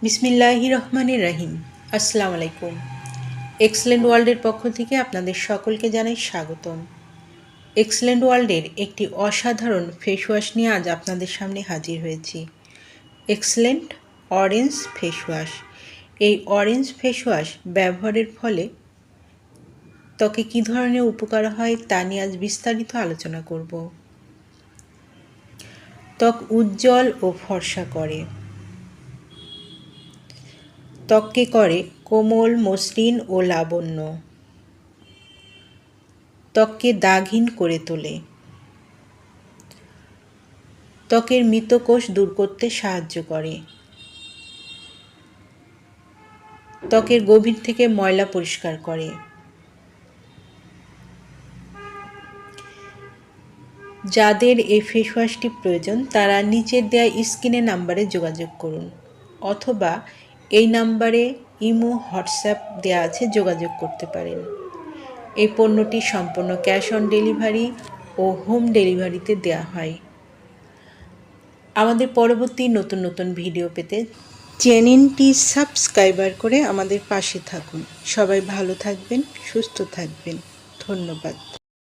বিসমিল্লাহির রহমানির রহিম। আসসালামু আলাইকুম। এক্সেলেন্ট ওয়ার্ল্ডের পক্ষ থেকে আপনাদের সকলকে জানাই স্বাগতম। এক্সেলেন্ট ওয়ার্ল্ডের একটি অসাধারণ ফেস ওয়াশ নিয়ে আজ আপনাদের সামনে হাজির হয়েছি। Excellent orange face wash. এই অরেঞ্জ ফেস ওয়াশ ব্যবহারের ফলে ত্বকে কী ধরনের উপকার হয় তা নিয়ে আজ বিস্তারিত আলোচনা করব। ত্বক উজ্জ্বল ও ফর্সা করে, ত্বককে করে কোমল, মসৃণ ও লাবণ্য, ত্বককে দাগহীন করে তোলে, ত্বকের মৃত কোষ দূর করতে সাহায্য করে, ত্বকের গভীর থেকে ময়লা পরিষ্কার করে। যাদের এই ফেস ওয়াশটি প্রয়োজন তারা নিচের দেওয়া স্ক্রিনের নাম্বারে যোগাযোগ করুন, অথবা এই নাম্বারে ইমো, হোয়াটসঅ্যাপ দেওয়া আছে, যোগাযোগ করতে পারেন। এই পণ্যটি সম্পূর্ণ ক্যাশ অন ডেলিভারি ও হোম ডেলিভারিতে দেওয়া হয়। আমাদের পরবর্তী নতুন নতুন ভিডিও পেতে চ্যানেলটি সাবস্ক্রাইবার করে আমাদের পাশে থাকুন। সবাই ভালো থাকবেন, সুস্থ থাকবেন। ধন্যবাদ।